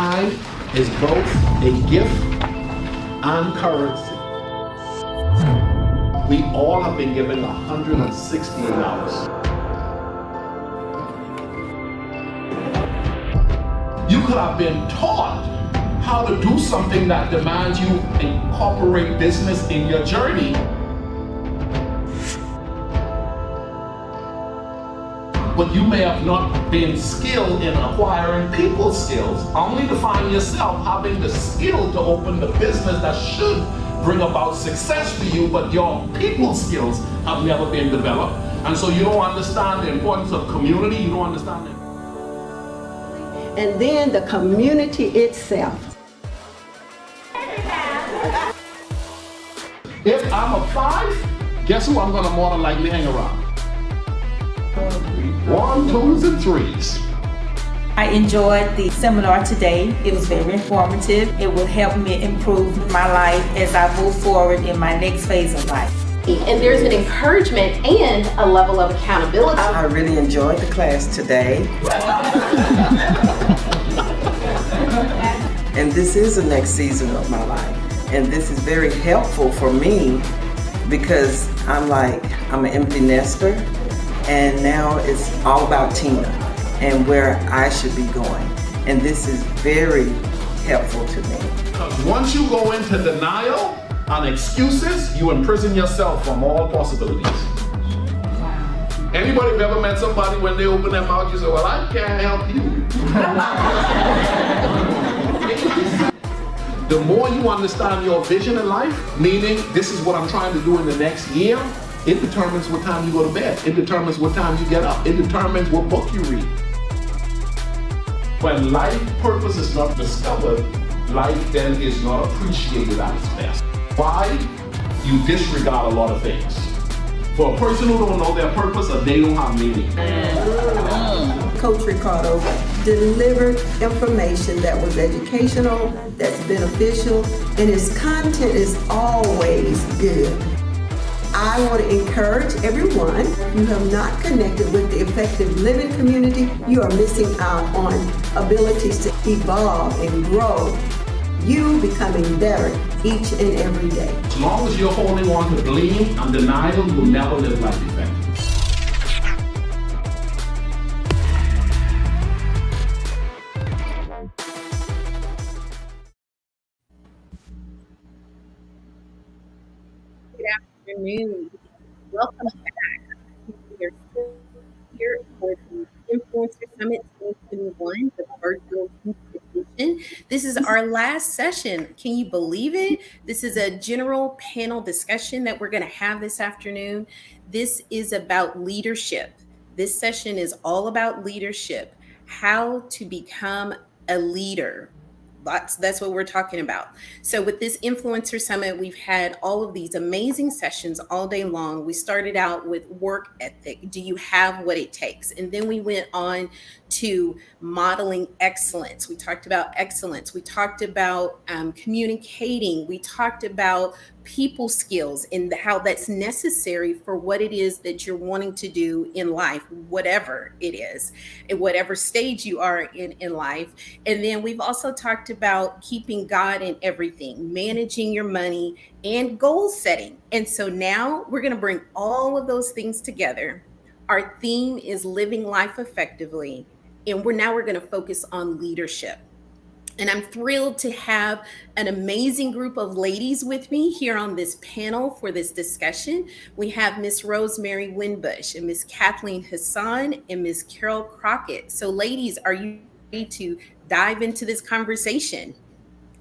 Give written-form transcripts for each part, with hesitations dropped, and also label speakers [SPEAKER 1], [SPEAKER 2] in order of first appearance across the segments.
[SPEAKER 1] Time is both a gift and currency. We all have been given 168 hours. You could have been taught how to do something that demands you incorporate business in your journey. But you may have not been skilled in acquiring people skills, only to find yourself having the skill to open the business that should bring about success for you, but your people skills have never been developed. And so you don't understand the importance of community, you don't understand it.
[SPEAKER 2] And then the community itself.
[SPEAKER 1] If I'm a 5, guess who I'm gonna more than likely hang around? 1, 2s, and 3s.
[SPEAKER 3] I enjoyed the seminar today. It was very informative. It will help me improve my life as I move forward in my next phase of life.
[SPEAKER 4] And there's an encouragement and a level of accountability.
[SPEAKER 5] I really enjoyed the class today. And this is the next season of my life. And this is very helpful for me because I'm an empty nester. And now it's all about Tina and where I should be going. And this is very helpful to me.
[SPEAKER 1] Because once you go into denial and excuses, you imprison yourself from all possibilities. Anybody have ever met somebody when they open their mouth, you say, well, I can't help you. The more you understand your vision in life, meaning this is what I'm trying to do in the next year, it determines what time you go to bed. It determines what time you get up. It determines what book you read. When life purpose is not discovered, life then is not appreciated at its best. Why? You disregard a lot of things. For a person who don't know their purpose, they don't have meaning.
[SPEAKER 2] Coach Ricardo delivered information that was educational, that's beneficial, and his content is always good. I want to encourage everyone, if you have not connected with the Effective Living community, you are missing out on abilities to evolve and grow. You becoming better each and every day.
[SPEAKER 1] As long as you're holding on to blame and denial, you'll never live life effectively.
[SPEAKER 4] Good afternoon. Welcome back. We are still here for the Influencer Summit 2021, the virtual edition. This is our last session. Can you believe it? This is a general panel discussion that we're going to have this afternoon. This is about leadership. This session is all about leadership, how to become a leader. That's what we're talking about. So with this Influencer Summit, we've had all of these amazing sessions all day long. We started out with work ethic. Do you have what it takes? And then we went on to modeling excellence. We talked about excellence. We talked about communicating. We talked about people skills and how that's necessary for what it is that you're wanting to do in life, whatever it is, at whatever stage you are in life. And then we've also talked about keeping God in everything, managing your money, and goal setting. And so now we're going to bring all of those things together. Our theme is living life effectively. And we're going to focus on leadership. And I'm thrilled to have an amazing group of ladies with me here on this panel for this discussion. We have Miss Rosemary Winbush and Miss Cathleen Hassan and Miss Carol Crockett. So ladies, are you ready to dive into this conversation?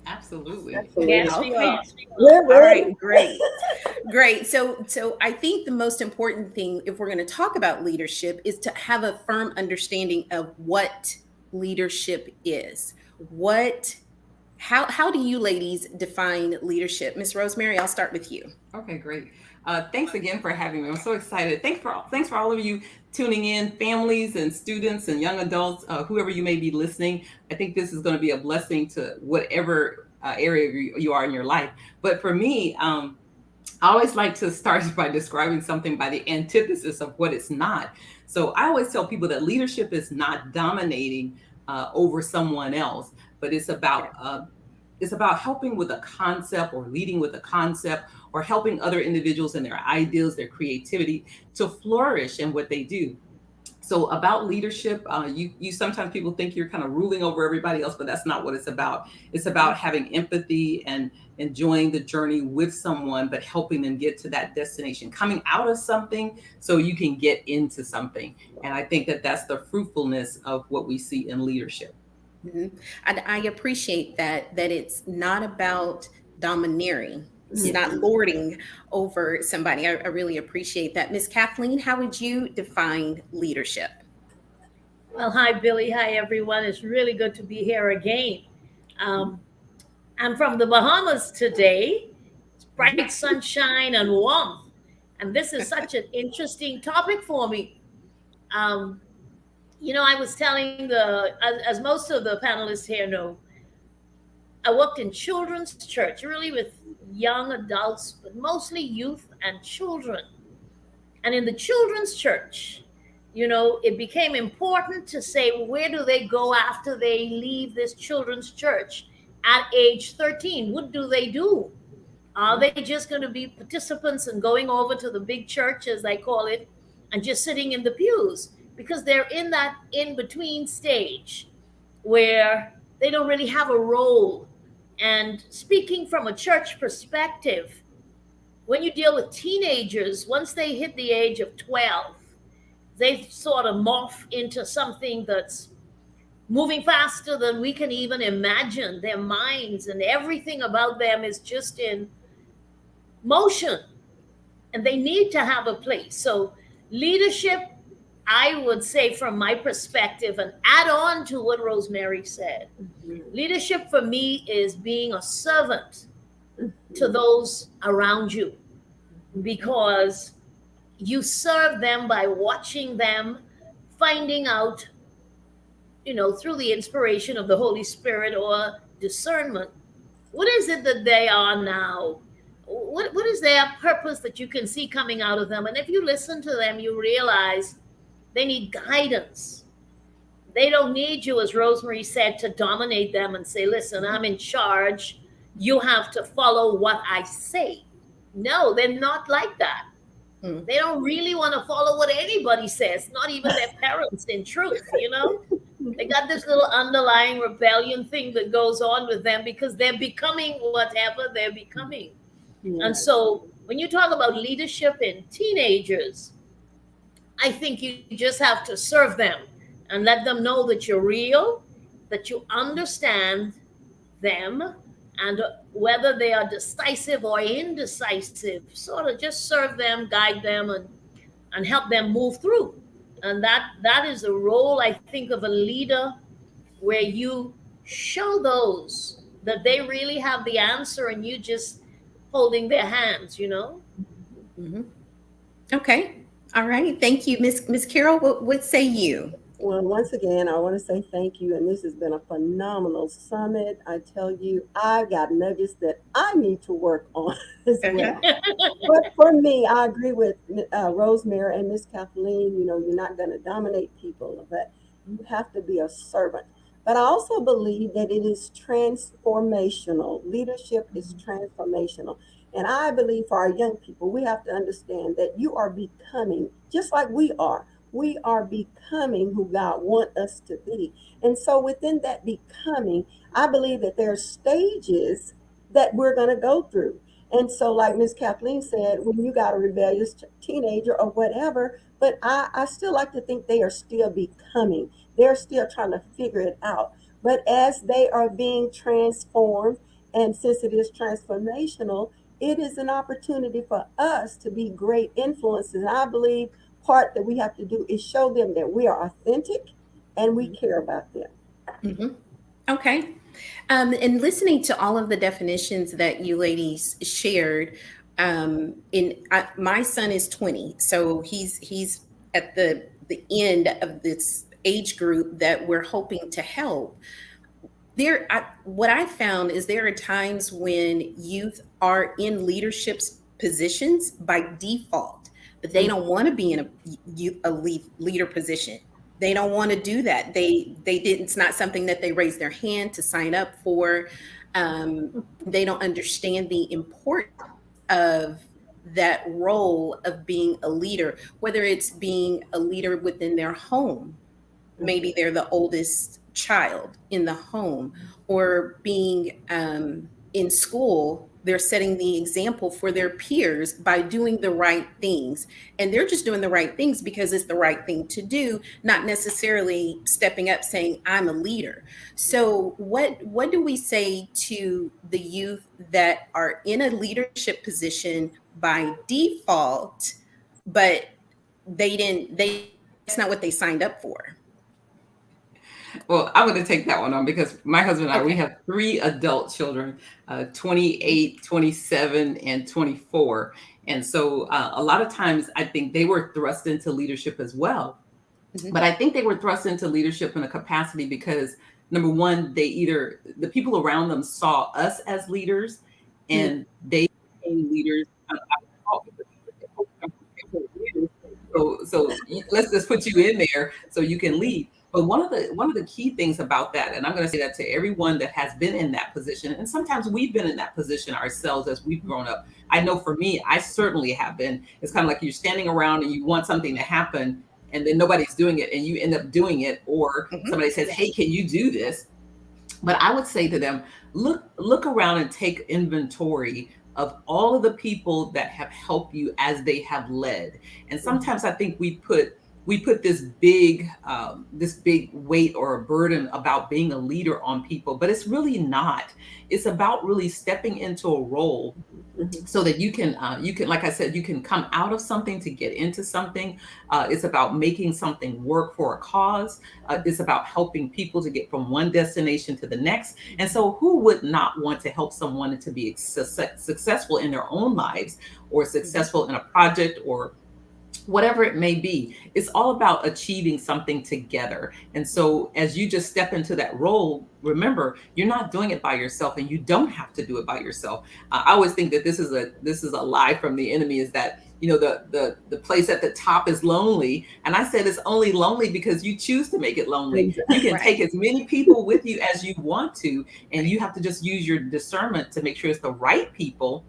[SPEAKER 6] Absolutely.
[SPEAKER 4] Yes, we are. All right, great. So I think the most important thing, if we're going to talk about leadership, is to have a firm understanding of what leadership is. How do you ladies define leadership? Miss Rosemary, I'll start with you.
[SPEAKER 6] Okay, great. Thanks again for having me. I'm so excited. Thanks for all of you tuning in, families and students and young adults, whoever you may be listening. I think this is going to be a blessing to whatever area you are in your life. But for me, I always like to start by describing something by the antithesis of what it's not. So I always tell people that leadership is not dominating over someone else. but it's about helping with a concept or leading with a concept or helping other individuals and their ideas, their creativity to flourish in what they do. So about leadership, you sometimes people think you're kind of ruling over everybody else, but that's not what it's about. It's about having empathy and enjoying the journey with someone, but helping them get to that destination, coming out of something so you can get into something. And I think that that's the fruitfulness of what we see in leadership.
[SPEAKER 4] Mhm. And I appreciate that it's not about domineering. It's not lording over somebody. I really appreciate that. Miss Kathleen, how would you define leadership?
[SPEAKER 7] Well, hi, Billie. Hi, everyone. It's really good to be here again. Um, I'm from the Bahamas today. It's bright sunshine and warmth. And this is such an interesting topic for me. Um, I was telling as most of the panelists here know, I worked in children's church, really with young adults, but mostly youth and children. And in the children's church, it became important to say, where do they go after they leave this children's church at age 13? What do they do? Are they just going to be participants and going over to the big church, as they call it, and just sitting in the pews? Because they're in that in-between stage where they don't really have a role. And speaking from a church perspective, when you deal with teenagers, once they hit the age of 12, they sort of morph into something that's moving faster than we can even imagine. Their minds and everything about them is just in motion, and they need to have a place. So leadership, I would say from my perspective, and add on to what Rosemary said, leadership for me is being a servant to those around you, because you serve them by watching them, finding out, through the inspiration of the Holy Spirit or discernment, what is it that they are now? What is their purpose that you can see coming out of them? And if you listen to them, you realize they need guidance. They don't need you, as Rosemary said, to dominate them and say, listen, I'm in charge. You have to follow what I say. No, they're not like that. They don't really want to follow what anybody says, not even their parents, in truth, They got this little underlying rebellion thing that goes on with them because they're becoming whatever they're becoming. And so when you talk about leadership in teenagers, I think you just have to serve them and let them know that you're real, that you understand them, and whether they are decisive or indecisive, sort of just serve them, guide them, and help them move through. And that is a role, I think, of a leader, where you show those that they really have the answer and you just holding their hands,
[SPEAKER 4] Okay. All right. Thank you. Miss Carol, what say you?
[SPEAKER 2] Well, once again, I want to say thank you. And this has been a phenomenal summit. I tell you, I got nuggets that I need to work on as well. But for me, I agree with Rosemary and Miss Kathleen. You're not going to dominate people, but you have to be a servant. But I also believe that it is transformational. Leadership is transformational. And I believe for our young people, we have to understand that you are becoming, just like we are becoming who God wants us to be. And so within that becoming, I believe that there are stages that we're going to go through. And so like Miss Kathleen said, when you got a rebellious teenager or whatever, but I still like to think they are still becoming. They're still trying to figure it out. But as they are being transformed, and since it is transformational, it is an opportunity for us to be great influences. And I believe part that we have to do is show them that we are authentic and we care about them.
[SPEAKER 4] Mm-hmm. Okay. And listening to all of the definitions that you ladies shared, my son is 20, so he's at the end of this age group that we're hoping to help. What I found is there are times when youth are in leadership positions by default, but they don't want to be in a leader position. They don't want to do that. They didn't. It's not something that they raise their hand to sign up for. They don't understand the importance of that role of being a leader, whether it's being a leader within their home. Maybe they're the oldest child in the home, or being in school. They're setting the example for their peers by doing the right things. And they're just doing the right things because it's the right thing to do, not necessarily stepping up saying, I'm a leader. So what do we say to the youth that are in a leadership position by default, but that's not what they signed up for?
[SPEAKER 6] Well, I'm going to take that one on because my husband and I, we
[SPEAKER 4] Okay.
[SPEAKER 6] have 3 adult children, 28, 27, and 24. And so a lot of times I think they were thrust into leadership as well.
[SPEAKER 4] Mhm.
[SPEAKER 6] But I think they were thrust into leadership in a capacity because, number one, the people around them saw us as leaders and they became leaders. So let's just put you in there so you can lead. But one of the key things about that, and I'm going to say that to everyone that has been in that position, and sometimes we've been in that position ourselves as we've grown up. I know for me, I certainly have been. It's kind of like you're standing around and you want something to happen, and then nobody's doing it, and you end up doing it, or somebody says, "Hey, can you do this?" But I would say to them, look around and take inventory of all of the people that have helped you as they have led. And sometimes I think we put this big weight or a burden about being a leader on people, but it's really not. It's about really stepping into a role so that you can, like I said, you can come out of something to get into something. It's about making something work for a cause. It's about helping people to get from one destination to the next. And so who would not want to help someone to be successful in their own lives, or successful in a project, or whatever it may be? It's all about achieving something together. And so as you just step into that role, remember, you're not doing it by yourself, and you don't have to do it by yourself. I always think that this is a lie from the enemy, is that, the place at the top is lonely. And I said, it's only lonely because you choose to make it lonely. You can take as many people with you as you want to, and you have to just use your discernment to make sure it's the right people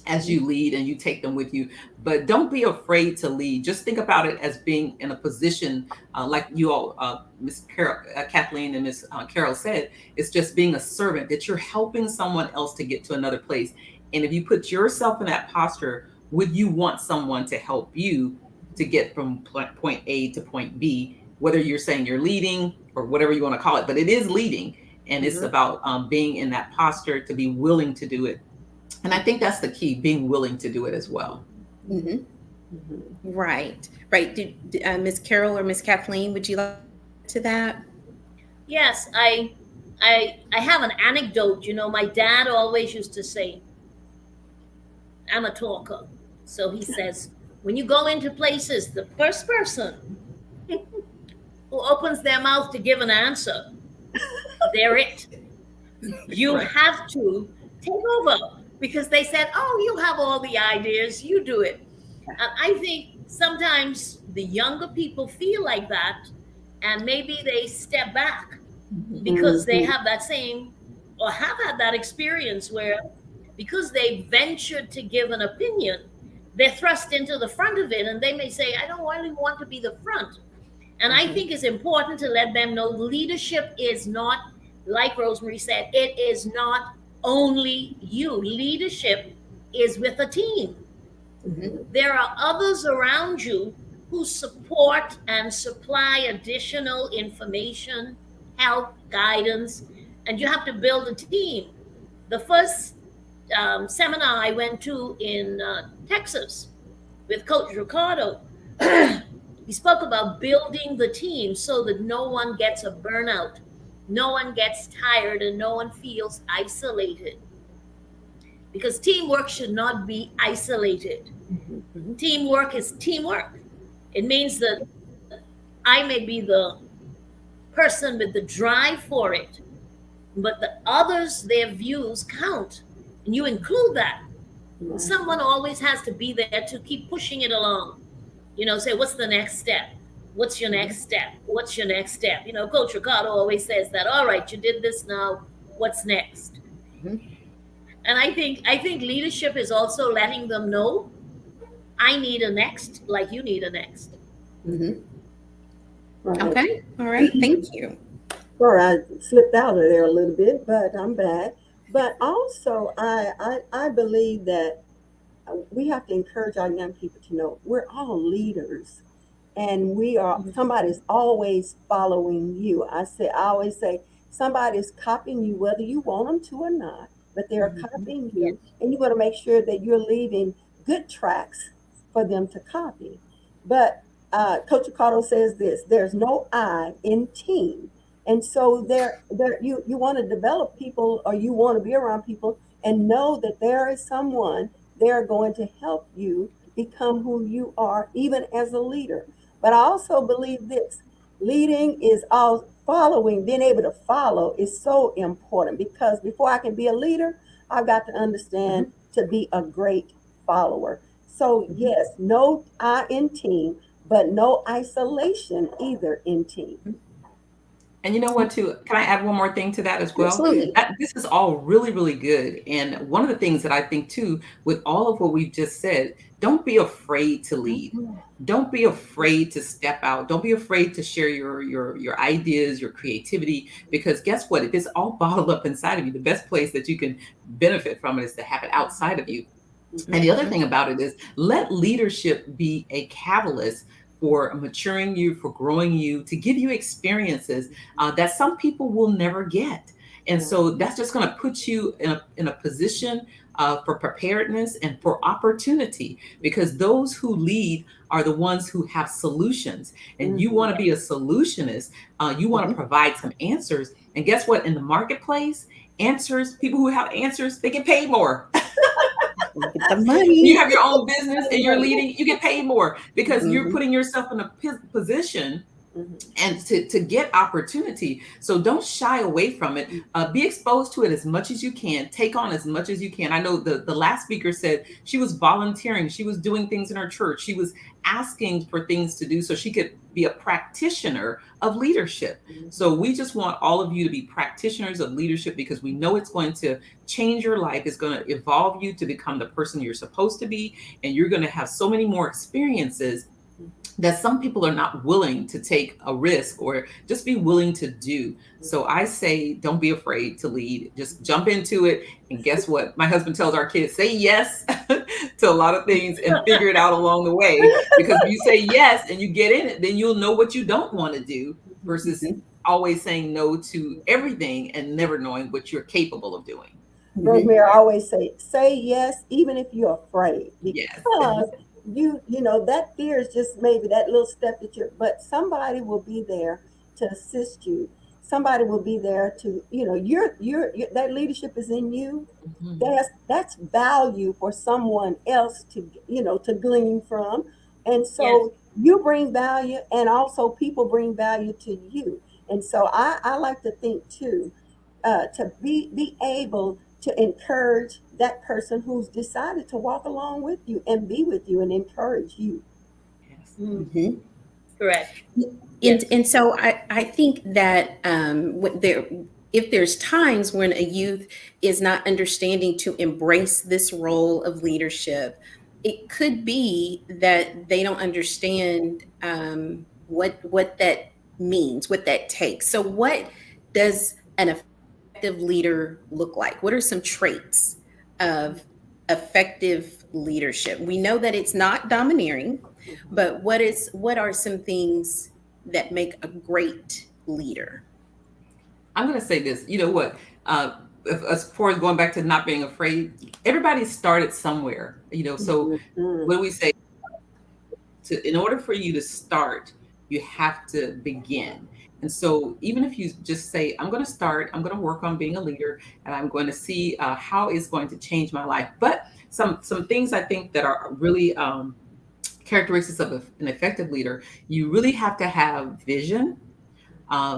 [SPEAKER 6] as you lead and you take them with you. But don't be afraid to lead. Just think about it as being in a position, like you all, Miss Kathleen and Miss Carol said, it's just being a servant, that you're helping someone else to get to another place. And if you put yourself in that posture, would you want someone to help you to get from point A to point B, whether you're saying you're leading or whatever you want to call it, but it is leading. And it's about being in that posture to be willing to do it. And I think that's the key, being willing to do it as well.
[SPEAKER 4] Right. Miss Carol or Miss Kathleen, would you like to that?
[SPEAKER 7] Yes, I have an anecdote. My dad always used to say, I'm a talker. So he says, when you go into places, the first person who opens their mouth to give an answer, they're it. You have to take over, because they said, oh, you have all the ideas, you do it. And I think sometimes the younger people feel like that, and maybe they step back because they have that same, or have had that experience where, because they ventured to give an opinion, they're thrust into the front of it, and they may say, I don't really want to be the front. And I think it's important to let them know leadership is not, like Rosemary said, it is not only you. Leadership is with a team. There are others around you who support and supply additional information, help, guidance, and you have to build a team. The first seminar I went to in Texas with Coach Ricardo, he spoke about building the team so that no one gets a burnout, no one gets tired, and no one feels isolated. Because teamwork should not be isolated. Teamwork is teamwork. It means that I may be the person with the drive for it, but the others, their views count, and you include that. Someone always has to be there to keep pushing it along. Say, what's the next step? What's your next step? What's your next step? You know, Coach Ricardo always says that. All right, you did this now. What's next? And I think leadership is also letting them know I need a next, like you need a next.
[SPEAKER 2] Right.
[SPEAKER 4] Okay. All right. Thank you.
[SPEAKER 2] Sorry, I slipped out of there a little bit, but I'm back. But also, I believe that we have to encourage our young people to know we're all leaders, and we are somebody's always following you. I always say somebody's copying you whether you want them to or not, but they're copying
[SPEAKER 4] Yes.
[SPEAKER 2] you, and you want to make sure that you're leaving good tracks for them to copy. But Coach Ricardo says this: there's no I in team. And so you want to develop people, or you want to be around people and know that there is someone they're going to help you become who you are, even as a leader. But I also believe this: leading is all following, being able to follow is so important, because before I can be a leader, I've got to understand to be a great follower. So, yes, no I in team, but no isolation either in team.
[SPEAKER 6] And you know what, too? Can I add one more thing to that as well?
[SPEAKER 4] Absolutely.
[SPEAKER 6] This is all really, really good. And one of the things that I think, too, with all of what we've just said, don't be afraid to lead. Don't be afraid to step out. Don't be afraid to share your ideas, your creativity, because guess what? If it's all bottled up inside of you, the best place that you can benefit from it is to have it outside of you. And the other thing about it is, let leadership be a catalyst for maturing you, for growing you, to give you experiences that some people will never get. And so that's just going to put you in a position for preparedness and for opportunity, because those who lead are the ones who have solutions. And you want to be a solutionist. You want to provide some answers. And guess what? In the marketplace, people who have answers, they get paid more.
[SPEAKER 4] Get the money.
[SPEAKER 6] You have your own business and you're leading, you get paid more because you're putting yourself in a position and to get opportunity. So don't shy away from it. Be exposed to it as much as you can. Take on as much as you can. I know the last speaker said she was volunteering. She was doing things in her church. She was asking for things to do so she could be a practitioner of leadership. So we just want all of you to be practitioners of leadership, because we know it's going to change your life. It's going to evolve you to become the person you're supposed to be. And you're going to have so many more experiences that some people are not willing to take a risk or just be willing to do. So I say, don't be afraid to lead. Just jump into it. And guess what? My husband tells our kids, say yes to a lot of things and figure it out along the way. Because if you say yes and you get in it, then you'll know what you don't want to do, versus always saying no to everything and never knowing what you're capable of doing.
[SPEAKER 2] Rosemary, I always say yes, even if you're afraid.
[SPEAKER 6] Yes.
[SPEAKER 2] Because you know that fear is just maybe that little step but somebody will be there to assist you. Somebody will be there to, you're that leadership is in you. That's value for someone else to glean from. And so you bring value, and also people bring value to you. And so I like to think too, to be able to encourage that person who's decided to walk along with you and be with you and encourage you.
[SPEAKER 6] Yes.
[SPEAKER 7] Correct.
[SPEAKER 4] And so I think that if there's times when a youth is not understanding to embrace this role of leadership, it could be that they don't understand what that means, what that takes. So what does an effective leader look like? What are some traits of effective leadership? We know that it's not domineering, but what are some things that make a great leader?
[SPEAKER 6] I'm going to say this. You know what? As far as going back to not being afraid, everybody started somewhere. So what do we say? In order for you to start, you have to begin. And so even if you just say, I'm going to start, I'm going to work on being a leader, and I'm going to see how it's going to change my life. But some things I think that are really characteristics of an effective leader, you really have to have vision.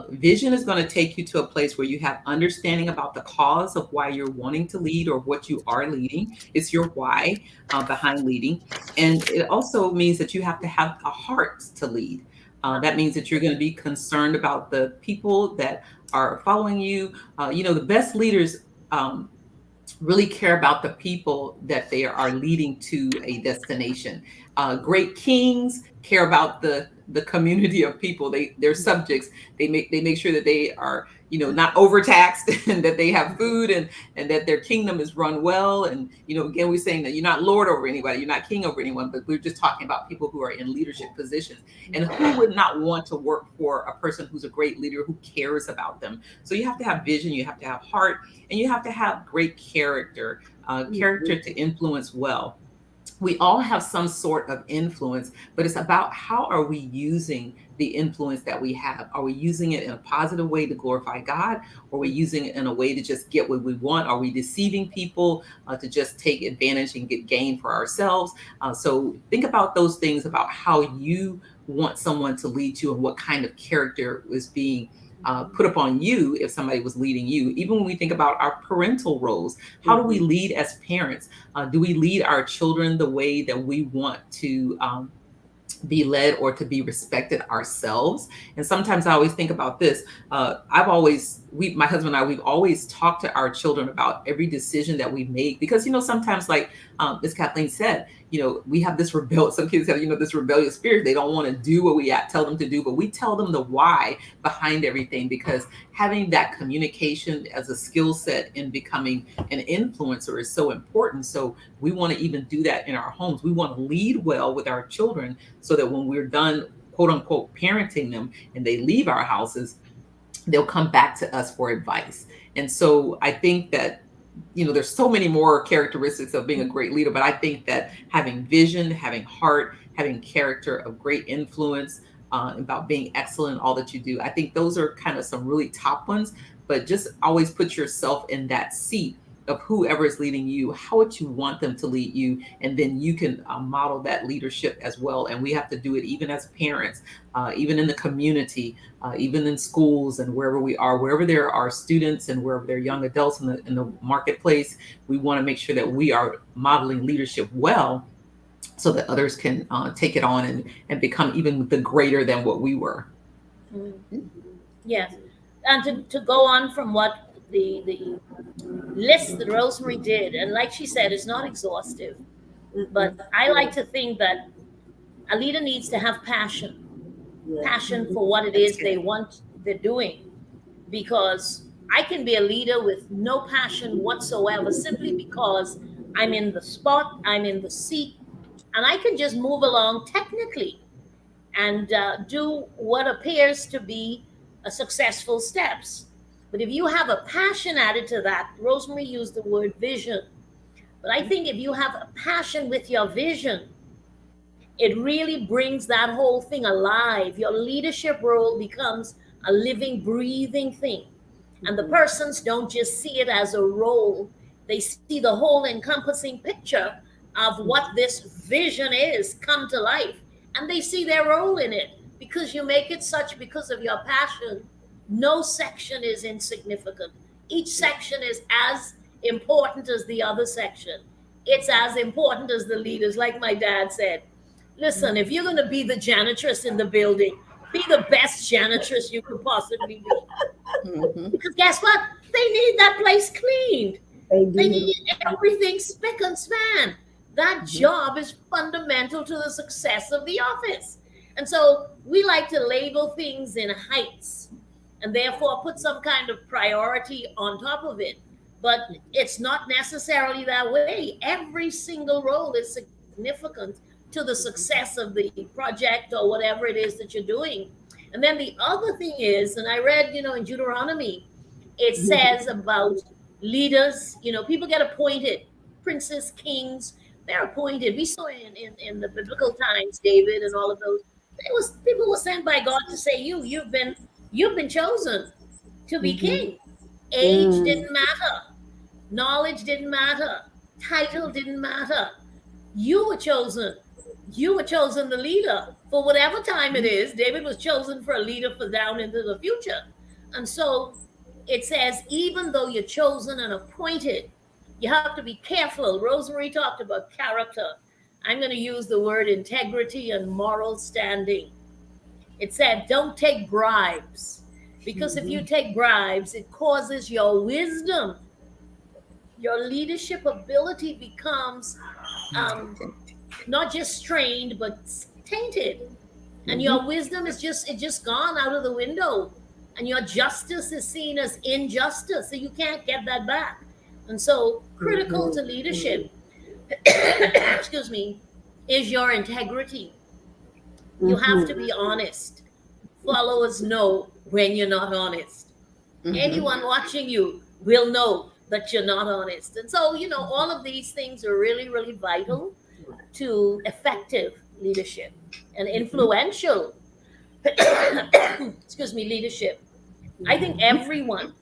[SPEAKER 6] Vision is going to take you to a place where you have understanding about the cause of why you're wanting to lead or what you are leading. It's your why behind leading. And it also means that you have to have a heart to lead. That means that you're going to be concerned about the people that are following you. The best leaders really care about the people that they are leading to a destination. Great kings care about the community of people, their subjects. They make sure that they are not overtaxed and that they have food and that their kingdom is run well. And again, we're saying that you're not lord over anybody, you're not king over anyone, but we're just talking about people who are in leadership positions. And who would not want to work for a person who's a great leader who cares about them? So you have to have vision, you have to have heart, and you have to have great character to influence well. We all have some sort of influence, but it's about how are we using the influence that we have? Are we using it in a positive way to glorify God? Or are we using it in a way to just get what we want? Are we deceiving people to just take advantage and get gain for ourselves? So think about those things, about how you want someone to lead you and what kind of character is being put upon you if somebody was leading you. Even when we think about our parental roles, how do we lead as parents? Do we lead our children the way that we want to be led or to be respected ourselves? And sometimes I always think about this. My husband and I, we've always talked to our children about every decision that we make, because sometimes, like Miss Kathleen said, we have this some kids have this rebellious spirit. They don't want to do what we tell them to do, but we tell them the why behind everything, because having that communication as a skill set in becoming an influencer is so important. So we want to even do that in our homes. We want to lead well with our children so that when we're done, quote unquote, parenting them and they leave our houses, they'll come back to us for advice. And so I think that there's so many more characteristics of being a great leader, but I think that having vision, having heart, having character of great influence, about being excellent in all that you do, I think those are kind of some really top ones. But just always put yourself in that seat of whoever is leading you, how would you want them to lead you? And then you can model that leadership as well. And we have to do it even as parents, even in the community, even in schools and wherever we are, wherever there are students and wherever there are young adults in the marketplace. We want to make sure that we are modeling leadership well so that others can take it on and become even the greater than what we were.
[SPEAKER 7] Mm-hmm. Yes. And to go on from what the list that Rosemary did, and like she said, it's not exhaustive, but I like to think that a leader needs to have passion for what it is they're doing, because I can be a leader with no passion whatsoever simply because I'm in the spot, I'm in the seat, and I can just move along technically and do what appears to be a successful steps. But if you have a passion added to that, Rosemary used the word vision. But I think if you have a passion with your vision, it really brings that whole thing alive. Your leadership role becomes a living, breathing thing. And the persons don't just see it as a role, they see the whole encompassing picture of what this vision is come to life. And they see their role in it because you make it such because of your passion. No section is insignificant. Each section is as important as the other section. It's as important as the leaders. Like my dad said, listen, if you're going to be the janitress in the building, be the best janitress you could possibly be. Mm-hmm. Because guess what? They need that place cleaned. They need everything spick and span. That job is fundamental to the success of the office. And so we like to label things in heights and therefore put some kind of priority on top of it. But it's not necessarily that way. Every single role is significant to the success of the project or whatever it is that you're doing. And then the other thing is, and I read, in Deuteronomy, it says about leaders, people get appointed, princes, kings, they're appointed. We saw in the biblical times, David and all of those, people were sent by God to say, you've been chosen to be king. Age didn't matter. Knowledge didn't matter. Title didn't matter. You were chosen. You were chosen the leader for whatever time it is. David was chosen for a leader for down into the future. And so it says, even though you're chosen and appointed, you have to be careful. Rosemary talked about character. I'm going to use the word integrity and moral standing. It said, don't take bribes. Because if you take bribes, it causes your wisdom, your leadership ability becomes not just strained, but tainted. And your wisdom is just gone out of the window. And your justice is seen as injustice. So you can't get that back. And so critical to leadership, excuse me, is your integrity. You have to be honest. Followers know when you're not honest. Anyone watching you will know that you're not honest. And so, all of these things are really, really vital to effective leadership and influential, excuse me, leadership. I think everyone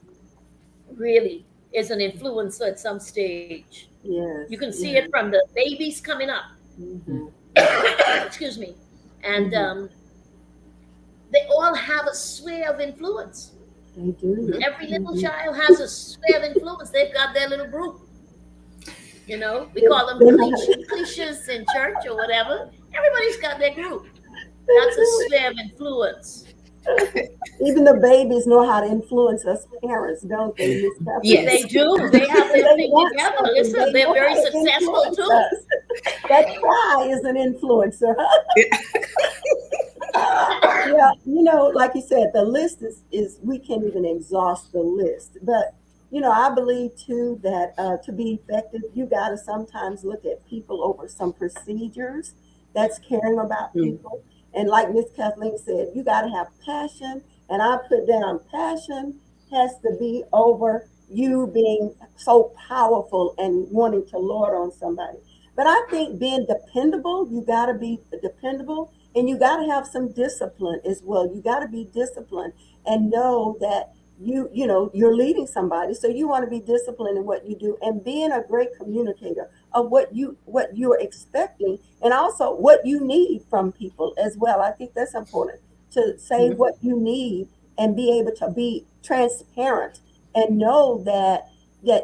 [SPEAKER 7] really is an influencer at some stage.
[SPEAKER 2] Yes.
[SPEAKER 7] You can see it from the babies coming up. Excuse me. And they all have a sphere of influence.
[SPEAKER 2] They do.
[SPEAKER 7] Every little child has a sphere of influence. They've got their little group. We call them cliches in church or whatever. Everybody's got their group. That's a sphere of influence.
[SPEAKER 2] Even the babies know how to influence us parents, don't they, Miss Cathleen?
[SPEAKER 7] Yes, they do. They have their thing together. Listen, they're very successful too.
[SPEAKER 2] That cry is an influencer. Yeah, like you said, the list is we can't even exhaust the list. But I believe too that to be effective, you got to sometimes look at people over some procedures that's caring about people. And like Miss Cathleen said, you got to have passion. And I put down passion has to be over you being so powerful and wanting to lord on somebody. But I think being dependable, you got to be dependable, and you got to have some discipline as well. You got to be disciplined and know that you're leading somebody, so you want to be disciplined in what you do and being a great communicator of what you're expecting and also what you need from people as well. I think that's important to say what you need and be able to be transparent and know that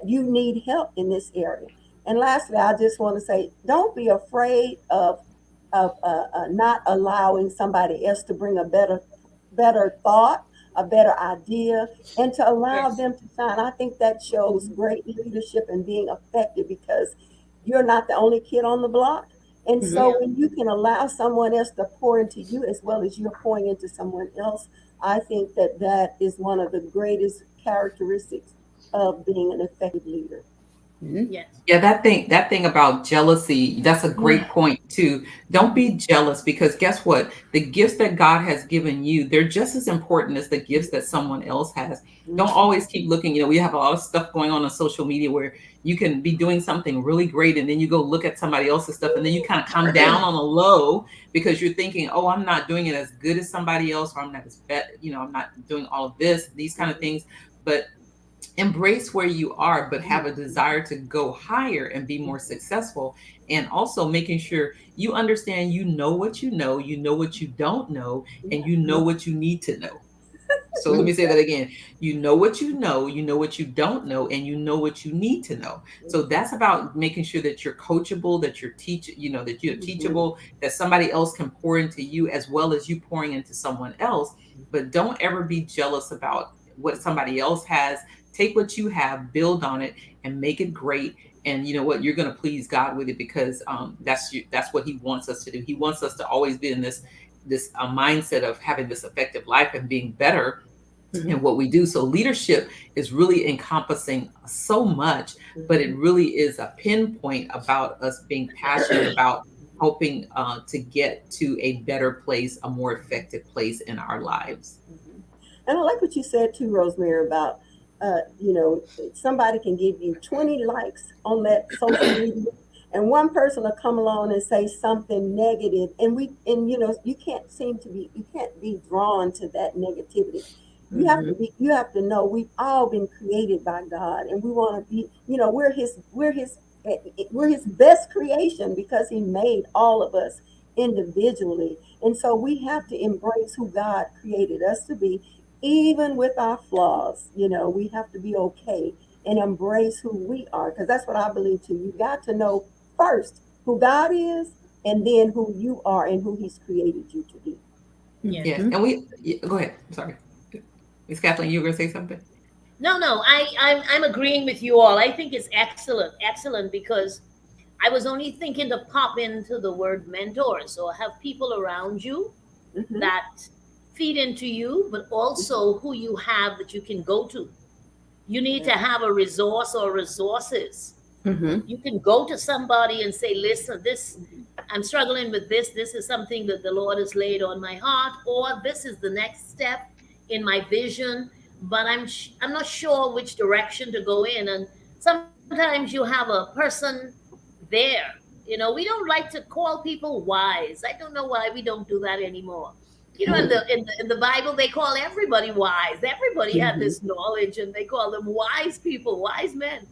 [SPEAKER 2] you need help in this area. And lastly, I just want to say, don't be afraid of not allowing somebody else to bring a better thought, a better idea, and to allow them to shine. I think that shows great leadership and being effective because you're not the only kid on the block. And so when you can allow someone else to pour into you as well as you're pouring into someone else, I think that is one of the greatest characteristics of being an effective leader.
[SPEAKER 7] Yes.
[SPEAKER 6] Yeah, that thing about jealousy, that's a great point too. Don't be jealous because guess what? The gifts that God has given you, they're just as important as the gifts that someone else has. Don't always keep looking. We have a lot of stuff going on social media where you can be doing something really great and then you go look at somebody else's stuff and then you kind of come down on a low because you're thinking, oh, I'm not doing it as good as somebody else, or I'm not as I'm not doing all of these kind of things. But embrace where you are, but have a desire to go higher and be more successful. And also making sure you understand, what you know what you don't know, and you know what you need to know. So let me say that again. You know what you know what you don't know, and you know what you need to know. So that's about making sure that you're coachable, that you're that you're teachable, that somebody else can pour into you as well as you pouring into someone else. But don't ever be jealous about what somebody else has. Take what you have, build on it, and make it great. And you know what? You're going to please God with it because that's what He wants us to do. He wants us to always be in this mindset of having this effective life and being better in what we do. So leadership is really encompassing so much, but it really is a pinpoint about us being passionate about helping to get to a better place, a more effective place in our lives.
[SPEAKER 2] And I like what you said too, Rosemary, about somebody can give you 20 likes on that social media, and one person will come along and say something negative, and you can't be drawn to that negativity. You have to know we've all been created by God, and we want to be, we're his best creation because He made all of us individually, and so we have to embrace who God created us to be. Even with our flaws, we have to be okay and embrace who we are, because that's what I believe too. You got to know first who God is, and then who you are and who He's created you to be.
[SPEAKER 6] Yes. And go ahead. I'm sorry. Miss Kathleen, you were going to say something?
[SPEAKER 7] No, I'm agreeing with you all. I think it's excellent, because I was only thinking to pop into the word mentors, or have people around you that feed into you, but also who you have that you can go to. You need to have a resource or resources. You can go to somebody and say, listen, I'm struggling with this. This is something that the Lord has laid on my heart, or this is the next step in my vision, but I'm not sure which direction to go in. And sometimes you have a person there. We don't like to call people wise. I don't know why we don't do that anymore. In the Bible, they call everybody wise. Everybody had this knowledge, and they call them wise people, wise men.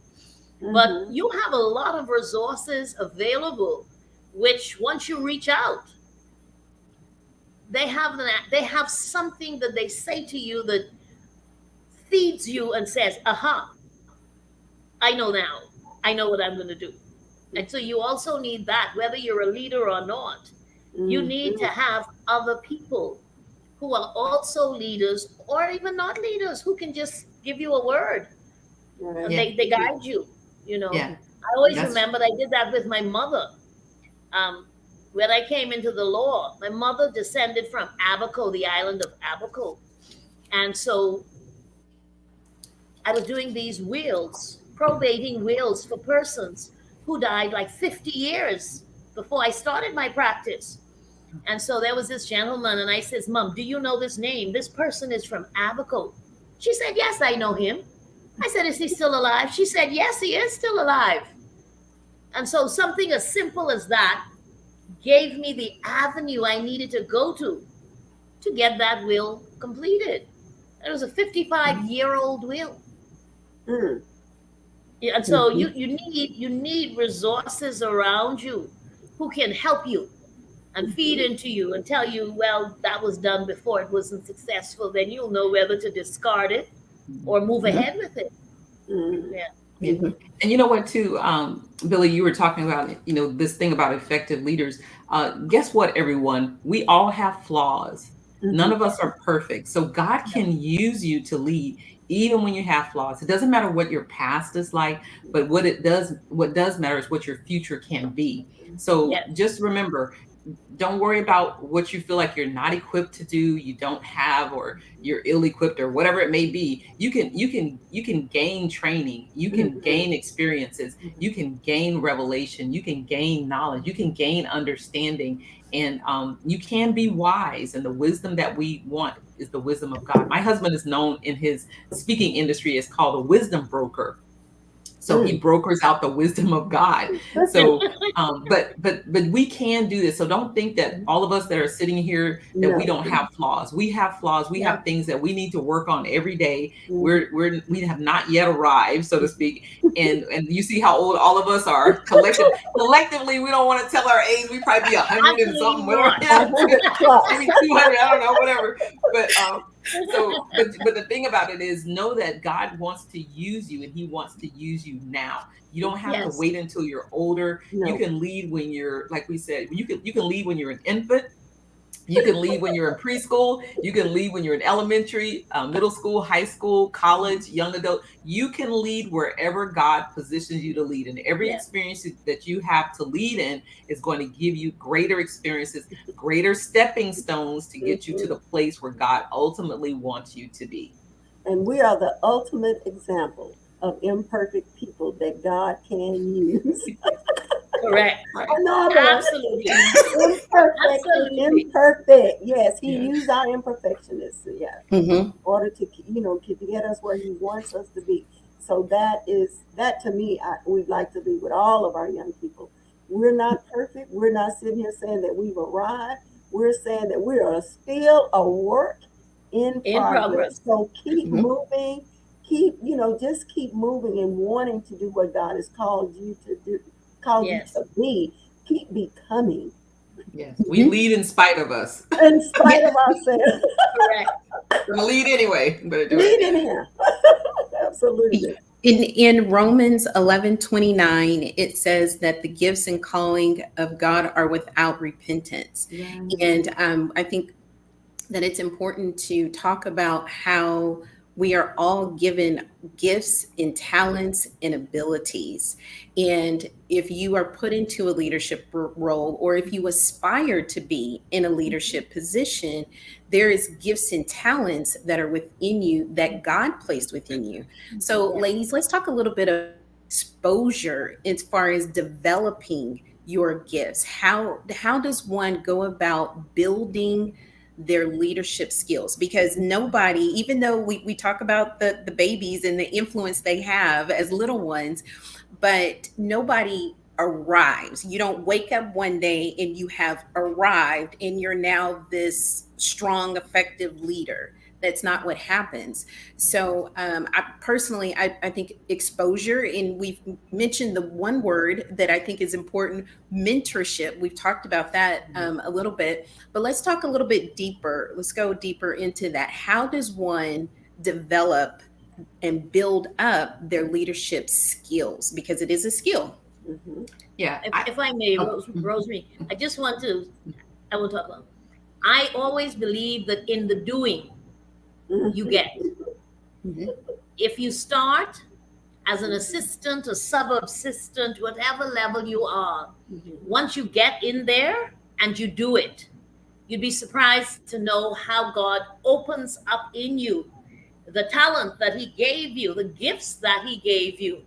[SPEAKER 7] But you have a lot of resources available, which once you reach out, they have something that they say to you that feeds you and says, aha, I know now. I know what I'm going to do. And so you also need that, whether you're a leader or not. You need to have other people who are also leaders, or even not leaders, who can just give you a word. And they guide you. I always remember I did that with my mother. When I came into the law, my mother descended from Abaco, the island of Abaco. And so I was doing these wills, probating wills for persons who died like 50 years before I started my practice. And so there was this gentleman, and I says, Mom, do you know this name? This person is from Abaco. She said, yes, I know him. I said, is he still alive? She said, yes, he is still alive. And so something as simple as that gave me the avenue I needed to go to get that will completed. It was a 55-year-old will. And so you need resources around you who can help you and feed into you and tell you, well, that was done before, it wasn't successful. Then you'll know whether to discard it or move ahead with it.
[SPEAKER 6] And you know what, too, Billie, you were talking about, this thing about effective leaders. Guess what, everyone? We all have flaws. None of us are perfect. So God can use you to lead, even when you have flaws. It doesn't matter what your past is like, but what does matter is what your future can be. So just remember, don't worry about what you feel like you're not equipped to do, you don't have, or you're ill-equipped, or whatever it may be. You can gain training, you can gain experiences, you can gain revelation, you can gain knowledge, you can gain understanding, and you can be wise. And the wisdom that we want is the wisdom of God. My husband is known in his speaking industry as called a wisdom broker. So he brokers out the wisdom of God. So, but we can do this. So don't think that all of us that are sitting here that we don't have flaws. We have flaws. We have things that we need to work on every day. We have not yet arrived, so to speak. And you see how old all of us are. Collectively, we don't want to tell our age. We probably be 100 and something. Maybe 200. I don't know, whatever. But the thing about it is, know that God wants to use you, and He wants to use you now. You don't have to wait until you're older. You can lead when you're, like we said, you can lead when you're an infant. You can lead when you're in preschool. You can lead when you're in elementary, middle school, high school, college, young adult. You can lead wherever God positions you to lead. And every experience that you have to lead in is going to give you greater experiences, greater stepping stones to get you to the place where God ultimately wants you to be.
[SPEAKER 8] And we are the ultimate example of imperfect people that God can use.
[SPEAKER 7] Correct.
[SPEAKER 8] Absolutely. Imperfect. Yes, He used our imperfectionists. In order to get us where He wants us to be. So that to me, we'd like to be with all of our young people. We're not perfect. We're not sitting here saying that we've arrived. We're saying that we are still a work in progress. So keep moving. Keep moving and wanting to do what God has called you to do. You to be. Keep becoming.
[SPEAKER 6] Yes, we lead in spite of us.
[SPEAKER 8] In spite of ourselves.
[SPEAKER 7] Correct.
[SPEAKER 6] We're gonna lead anyway. Better do
[SPEAKER 8] lead in here. Absolutely.
[SPEAKER 4] In Romans 11:29, it says that the gifts and calling of God are without repentance. And I think that it's important to talk about how we are all given gifts and talents and abilities. And if you are put into a leadership role, or if you aspire to be in a leadership position, there is gifts and talents that are within you that God placed within you. So, ladies, let's talk a little bit of exposure as far as developing your gifts. How does one go about building their leadership skills? Because nobody, even though we talk about the babies and the influence they have as little ones, but nobody arrives. You don't wake up one day and you have arrived and you're now this strong, effective leader. That's not what happens. So I think exposure, and we've mentioned the one word that I think is important, mentorship. We've talked about that a little bit, but let's talk a little bit deeper. Let's go deeper into that. How does one develop and build up their leadership skills? Because it is a skill.
[SPEAKER 6] Yeah.
[SPEAKER 7] If I may, Rosemary, I will talk about. I always believe that in the doing, you get. If you start as an assistant, a sub-assistant, whatever level you are, once you get in there and you do it, you'd be surprised to know how God opens up in you the talent that he gave you, the gifts that he gave you.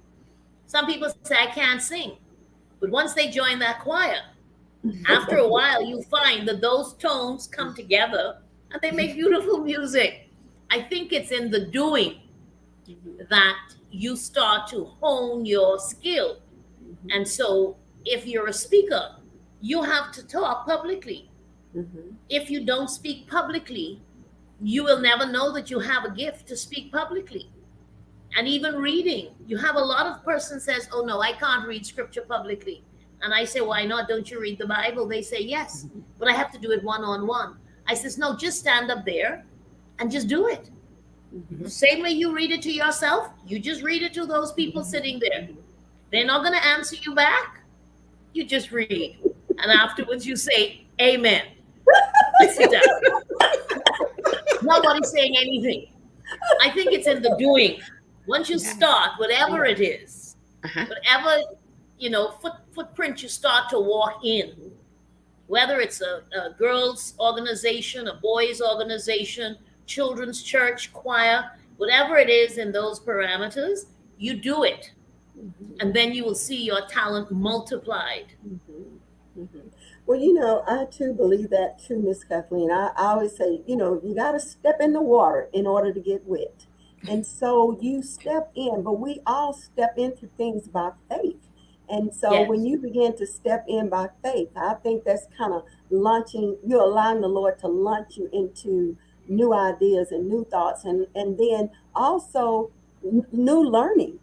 [SPEAKER 7] Some people say, I can't sing. But once they join that choir, after a while, you find that those tones come together and they make beautiful music. I think it's in the doing that you start to hone your skill. And so if you're a speaker, you have to talk publicly. If you don't speak publicly, you will never know that you have a gift to speak publicly. And even reading, you have a lot of person says, oh no, I can't read scripture publicly. And I say, why not? Don't you read the Bible? They say, yes, but I have to do it one-on-one. I says, no, just stand up there and just do it. The same way you read it to yourself, you just read it to those people sitting there. They're not going to answer you back. You just read. And afterwards you say, amen. Sit down. Nobody's saying anything. I think it's in the doing. Once you start, whatever it is, whatever, footprint you start to walk in, whether it's a girls' organization, a boys' organization, children's church, choir, whatever it is in those parameters, you do it. And then you will see your talent multiplied.
[SPEAKER 8] Well, I too believe that too, Miss Cathleen. I always say, you got to step in the water in order to get wet. And so you step in, but we all step into things by faith. And so when you begin to step in by faith, I think that's kind of you're allowing the Lord to launch you into new ideas and new thoughts, and then also new learning.